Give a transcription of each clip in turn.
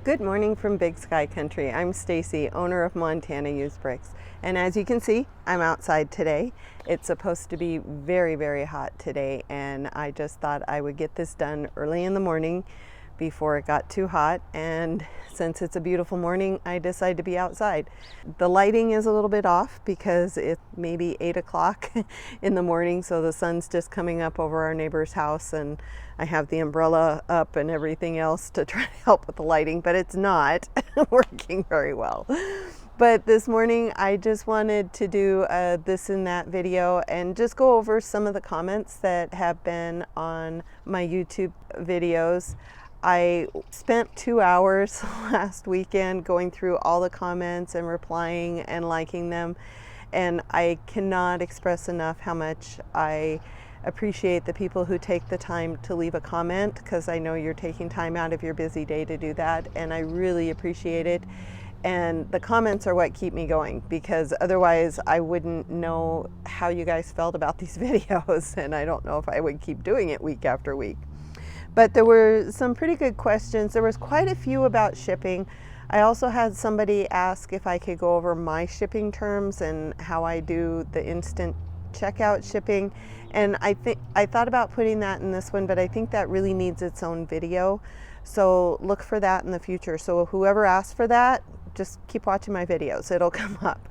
Good morning from Big Sky Country. I'm Stacy, owner of Montana Used Bricks. And as you can see, I'm outside today. It's supposed to be very, very hot today, and I just thought I would get this done early in the morning before it got too hot. And since it's a beautiful morning, I decided to be outside. The lighting is a little bit off because it's maybe 8 o'clock in the morning, so the sun's just coming up over our neighbor's house, and I have the umbrella up and everything else to try to help with the lighting, but it's not working very well. But this morning I just wanted to do this and that video and just go over some of the comments that have been on my YouTube videos. I spent 2 hours last weekend going through all the comments and replying and liking them, and I cannot express enough how much I appreciate the people who take the time to leave a comment, because I know you're taking time out of your busy day to do that, and I really appreciate it. And the comments are what keep me going, because otherwise I wouldn't know how you guys felt about these videos, and I don't know if I would keep doing it week after week. But there were some pretty good questions. There was quite a few about shipping. I also had somebody ask if I could go over my shipping terms and how I do the instant checkout shipping. And I thought about putting that in this one, but I think that really needs its own video. So look for that in the future. So whoever asked for that, just keep watching my videos. It'll come up.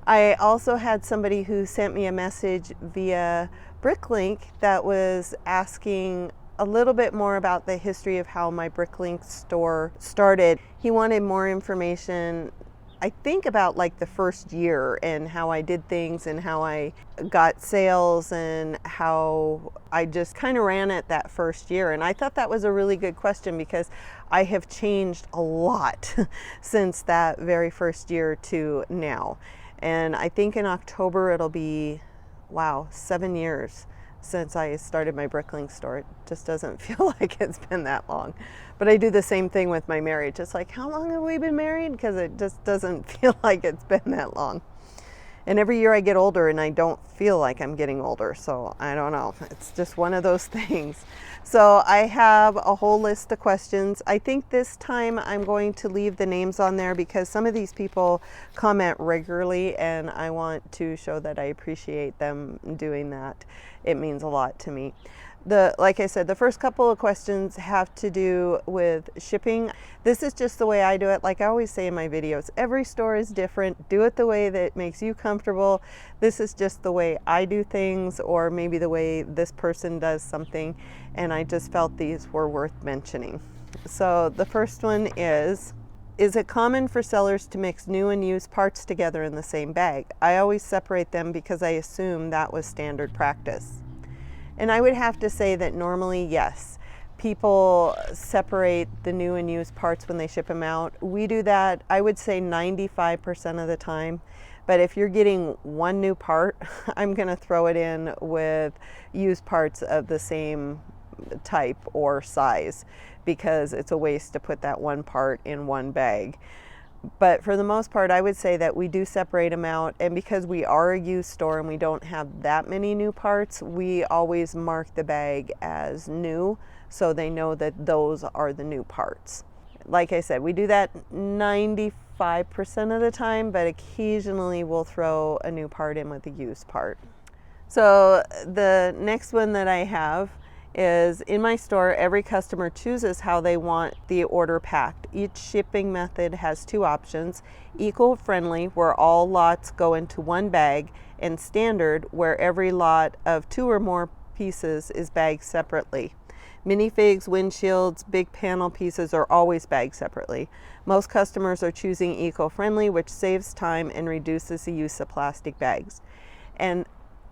I also had somebody who sent me a message via Bricklink that was asking a little bit more about the history of how my Bricklink store started. He wanted more information, I think, about like the first year and how I did things and how I got sales and how I just kind of ran it that first year. And I thought that was a really good question, because I have changed a lot since that very first year to now. And I think in October it'll be, wow, 7 years since I started my Bricklink store. It just doesn't feel like it's been that long. But I do the same thing with my marriage. It's like, how long have we been married? Because it just doesn't feel like it's been that long. And every year I get older and I don't feel like I'm getting older. So I don't know. It's just one of those things. So I have a whole list of questions. I think this time I'm going to leave the names on there because some of these people comment regularly and I want to show that I appreciate them doing that. It means a lot to me. Like I said, the first couple of questions have to do with shipping. This is just the way I do it. Like I always say in my videos, every store is different. Do it the way that makes you comfortable. This is just the way I do things, or maybe the way this person does something, and I just felt these were worth mentioning. So the first one is it common for sellers to mix new and used parts together in the same bag? I always separate them because I assume that was standard practice. And I would have to say that normally, yes, people separate the new and used parts when they ship them out. We do that, I would say 95% of the time. But if you're getting one new part, I'm going to throw it in with used parts of the same type or size, because it's a waste to put that one part in one bag. But for the most part, I would say that we do separate them out. And because we are a used store and we don't have that many new parts, we always mark the bag as new, so they know that those are the new parts. Like I said, we do that 95% of the time, but occasionally we'll throw a new part in with a used part. So the next one that I have is, in my store, every customer chooses how they want the order packed. Each shipping method has two options: eco-friendly, where all lots go into one bag, and standard, where every lot of 2 or more pieces is bagged separately. Minifigs, windshields, big panel pieces are always bagged separately. Most customers are choosing eco-friendly, which saves time and reduces the use of plastic bags. And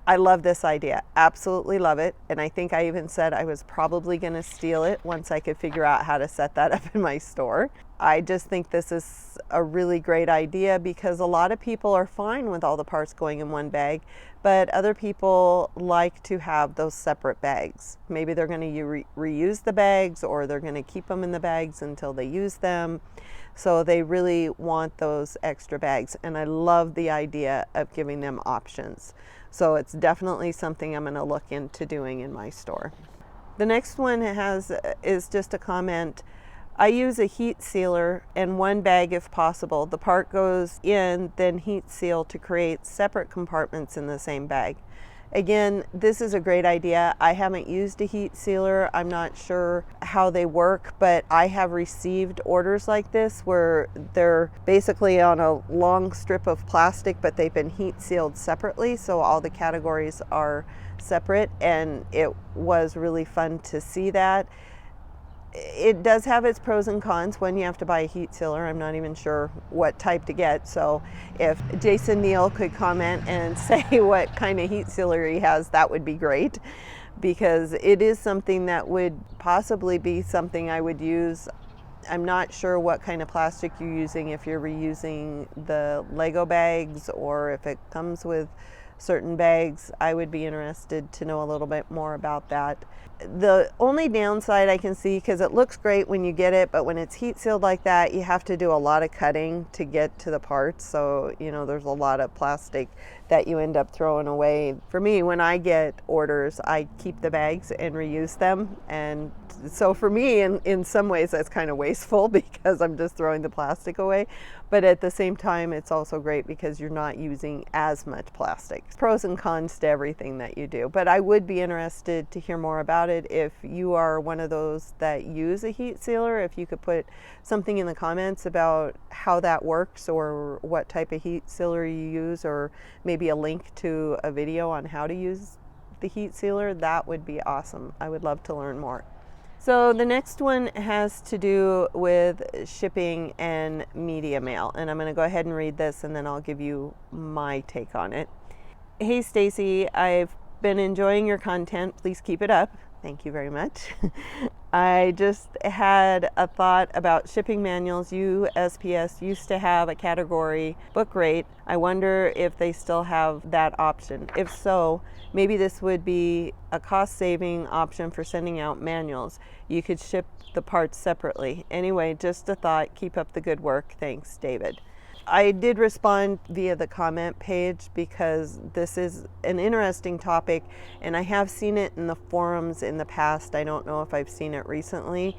I love this idea, absolutely love it. And I think I even said I was probably going to steal it once I could figure out how to set that up in my store. I just think this is a really great idea, because a lot of people are fine with all the parts going in one bag, but other people like to have those separate bags. Maybe they're going to reuse the bags, or they're going to keep them in the bags until they use them. So they really want those extra bags, and I love the idea of giving them options. So it's definitely something I'm going to look into doing in my store. The next one is just a comment I use a heat sealer in one bag if possible. The part goes in, then heat seal to create separate compartments in the same bag. Again, this is a great idea. I haven't used a heat sealer. I'm not sure how they work, but I have received orders like this where they're basically on a long strip of plastic, but they've been heat sealed separately, so all the categories are separate, and it was really fun to see that. It does have its pros and cons when you have to buy a heat sealer. I'm not even sure what type to get, so if Jason Neal could comment and say what kind of heat sealer he has, that would be great, because it is something that would possibly be something I would use. I'm not sure what kind of plastic you're using, if you're reusing the Lego bags or if it comes with certain bags. I would be interested to know a little bit more about that. The only downside I can see, because it looks great when you get it, but when it's heat sealed like that, you have to do a lot of cutting to get to the parts. So, you know, there's a lot of plastic that you end up throwing away. For me, when I get orders, I keep the bags and reuse them. And so for me, in some ways, that's kind of wasteful because I'm just throwing the plastic away. But at the same time, it's also great because you're not using as much plastic. Pros and cons to everything that you do. But I would be interested to hear more about it. If you are one of those that use a heat sealer, if you could put something in the comments about how that works or what type of heat sealer you use, or maybe a link to a video on how to use the heat sealer, that would be awesome. I would love to learn more. So the next one has to do with shipping and media mail, and I'm going to go ahead and read this and then I'll give you my take on it. Hey Stacy, I've been enjoying your content. Please keep it up. Thank you very much. I just had a thought about shipping manuals. USPS used to have a category book rate. I wonder if they still have that option. If so, maybe this would be a cost-saving option for sending out manuals. You could ship the parts separately. Anyway, just a thought. Keep up the good work. Thanks, David. I did respond via the comment page because this is an interesting topic, and I have seen it in the forums in the past. I don't know if I've seen it recently,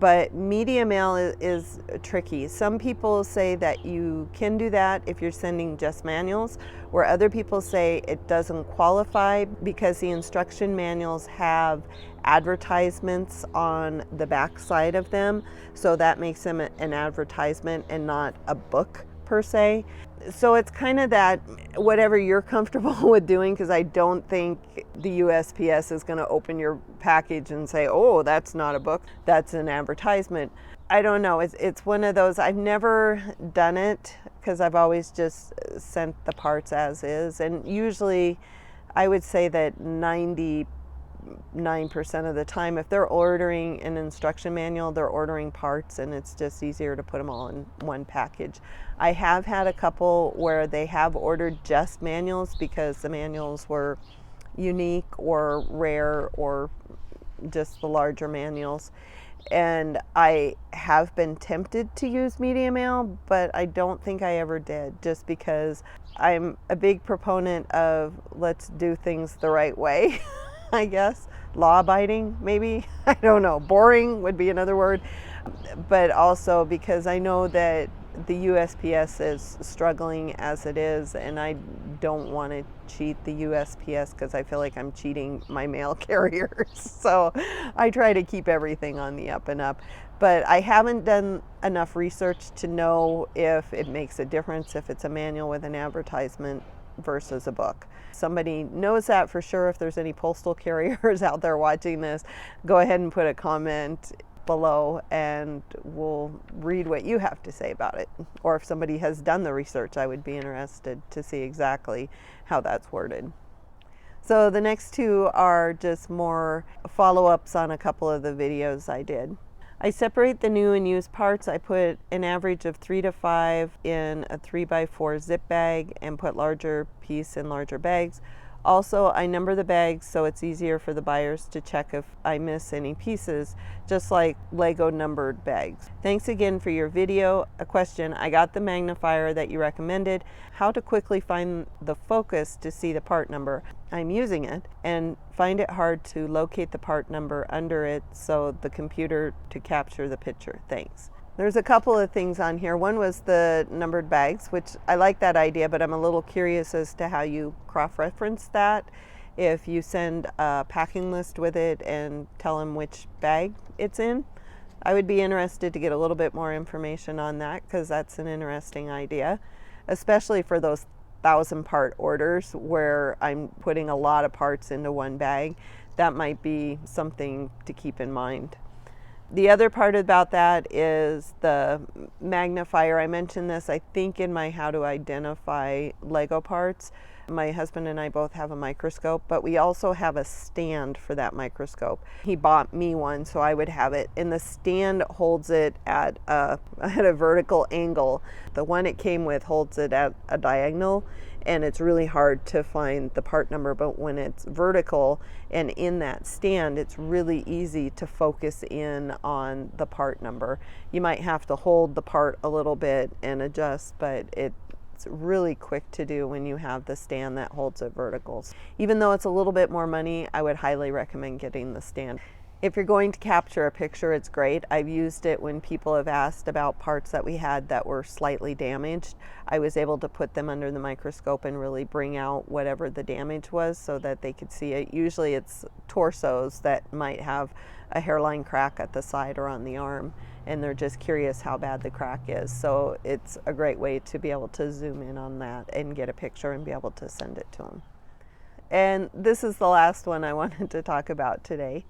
but media mail is tricky. Some people say that you can do that if you're sending just manuals, where other people say it doesn't qualify because the instruction manuals have advertisements on the back side of them, so that makes them an advertisement and not a book per se. So it's kind of that whatever you're comfortable with doing, because I don't think the USPS is going to open your package and say, oh, that's not a book, that's an advertisement. I don't know. It's one of those. I've never done it because I've always just sent the parts as is, and usually I would say that 99% of the time, if they're ordering an instruction manual, they're ordering parts, and it's just easier to put them all in one package. I have had a couple where they have ordered just manuals because the manuals were unique or rare or just the larger manuals. And I have been tempted to use media mail, but I don't think I ever did, just because I'm a big proponent of let's do things the right way. I guess law-abiding, maybe, I don't know, boring would be another word, but also because I know that the USPS is struggling as it is, and I don't want to cheat the USPS because I feel like I'm cheating my mail carriers. So I try to keep everything on the up and up, but I haven't done enough research to know if it makes a difference if it's a manual with an advertisement versus a book. Somebody knows that for sure. If there's any postal carriers out there watching this, go ahead and put a comment below and we'll read what you have to say about it. Or if somebody has done the research, I would be interested to see exactly how that's worded. So the next two are just more follow-ups on a couple of the videos I did. I separate the new and used parts. I put an average of 3 to 5 in a 3x4 zip bag and put larger piece in larger bags. Also, I number the bags so it's easier for the buyers to check if I miss any pieces, just like Lego numbered bags. Thanks again for your video. A question: I got the magnifier that you recommended. How to quickly find the focus to see the part number. I'm using it and find it hard to locate the part number under it so the computer to capture the picture. Thanks. There's a couple of things on here. One was the numbered bags, which I like that idea, but I'm a little curious as to how you cross-reference that. If you send a packing list with it and tell them which bag it's in, I would be interested to get a little bit more information on that, because that's an interesting idea, especially for those 1,000-part orders where I'm putting a lot of parts into one bag. That might be something to keep in mind. The other part about that is the magnifier. I mentioned this, I think, in my how to identify Lego parts. My husband and I both have a microscope, but we also have a stand for that microscope. He bought me one, so I would have it, and the stand holds it at a vertical angle. The one it came with holds it at a diagonal, and it's really hard to find the part number, but when it's vertical and in that stand, it's really easy to focus in on the part number. You might have to hold the part a little bit and adjust, but it's really quick to do when you have the stand that holds it vertical. Even though it's a little bit more money, I would highly recommend getting the stand. If you're going to capture a picture, it's great. I've used it when people have asked about parts that we had that were slightly damaged. I was able to put them under the microscope and really bring out whatever the damage was so that they could see it. Usually it's torsos that might have a hairline crack at the side or on the arm, and they're just curious how bad the crack is. So it's a great way to be able to zoom in on that and get a picture and be able to send it to them. And this is the last one I wanted to talk about today.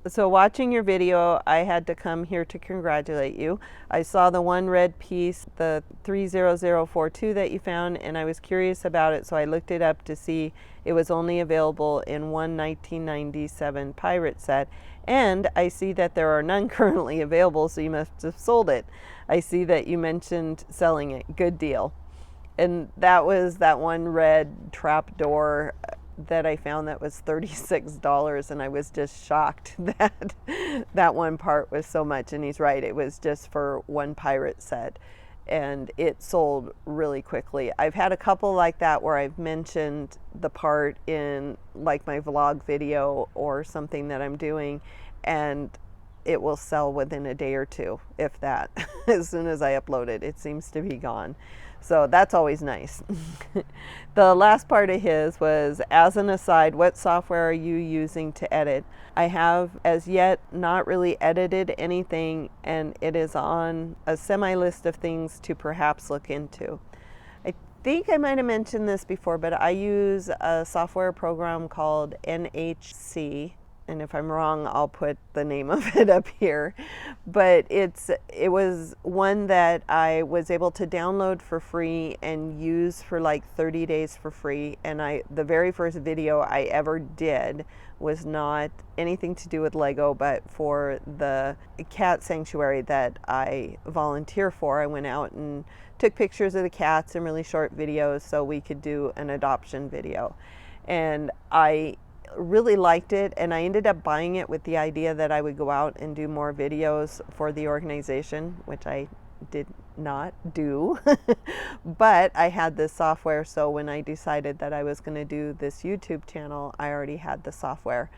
So watching your video, I had to come here to congratulate you. I saw the one red piece, the 30042 that you found, and I was curious about it, so I looked it up to see it was only available in one 1997 pirate set. And I see that there are none currently available, so you must have sold it. I see that you mentioned selling it. Good deal. And that was that one red trap door that I found that was $36, and I was just shocked that that one part was so much. And he's right, it was just for one pirate set, and it sold really quickly. I've had a couple like that where I've mentioned the part in like my vlog video or something that I'm doing, and it will sell within a day or two, if that. As soon as I upload it, it seems to be gone. So that's always nice. The last part of his was, as an aside, what software are you using to edit? I have as yet not really edited anything, and it is on a semi-list of things to perhaps look into. I think I might have mentioned this before, but I use a software program called NHC. And if I'm wrong, I'll put the name of it up here. But it was one that I was able to download for free and use for like 30 days for free. And the very first video I ever did was not anything to do with Lego, but for the cat sanctuary that I volunteer for. I went out and took pictures of the cats and really short videos so we could do an adoption video. And I really liked it, and I ended up buying it with the idea that I would go out and do more videos for the organization, which I did not do. But I had this software, so when I decided that I was going to do this YouTube channel, I already had the software.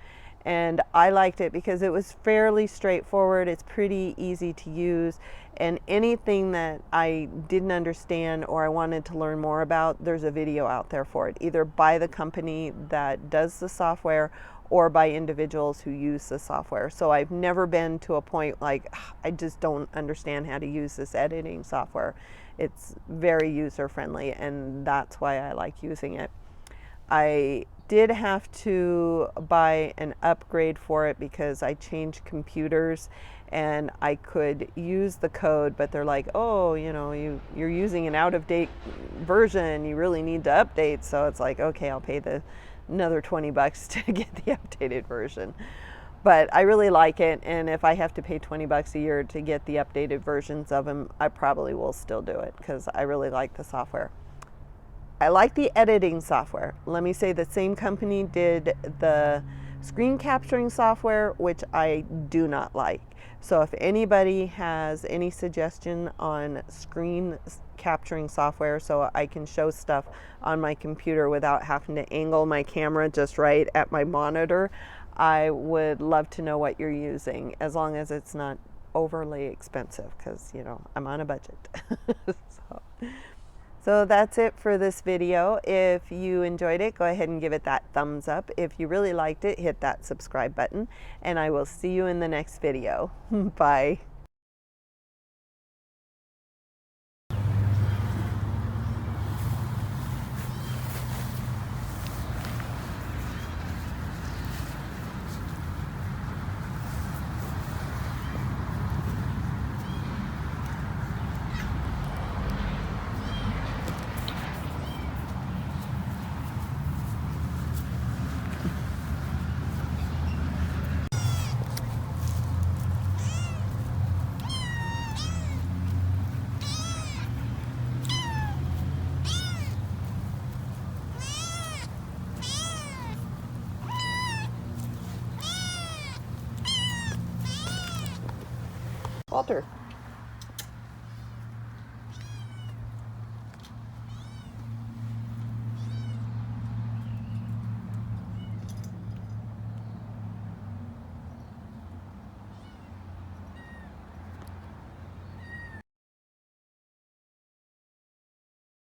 And I liked it because it was fairly straightforward. It's pretty easy to use, and anything that I didn't understand or I wanted to learn more about, there's a video out there for it, either by the company that does the software or by individuals who use the software. So I've never been to a point like, I just don't understand how to use this editing software. It's very user-friendly, and that's why I like using it. I did have to buy an upgrade for it because I changed computers, and I could use the code, but they're like, oh, you know, you're using an out-of-date version, you really need to update. So it's like, okay, I'll pay another 20 bucks to get the updated version. But I really like it, and if I have to pay 20 bucks a year to get the updated versions of them, I probably will still do it because I really like the software. I like the editing software. Let me say the same company did the screen capturing software, which I do not like. So if anybody has any suggestion on screen capturing software so I can show stuff on my computer without having to angle my camera just right at my monitor, I would love to know what you're using, as long as it's not overly expensive, because you know I'm on a budget. So that's it for this video. If you enjoyed it, go ahead and give it that thumbs up. If you really liked it, hit that subscribe button, and I will see you in the next video. Bye. Walter.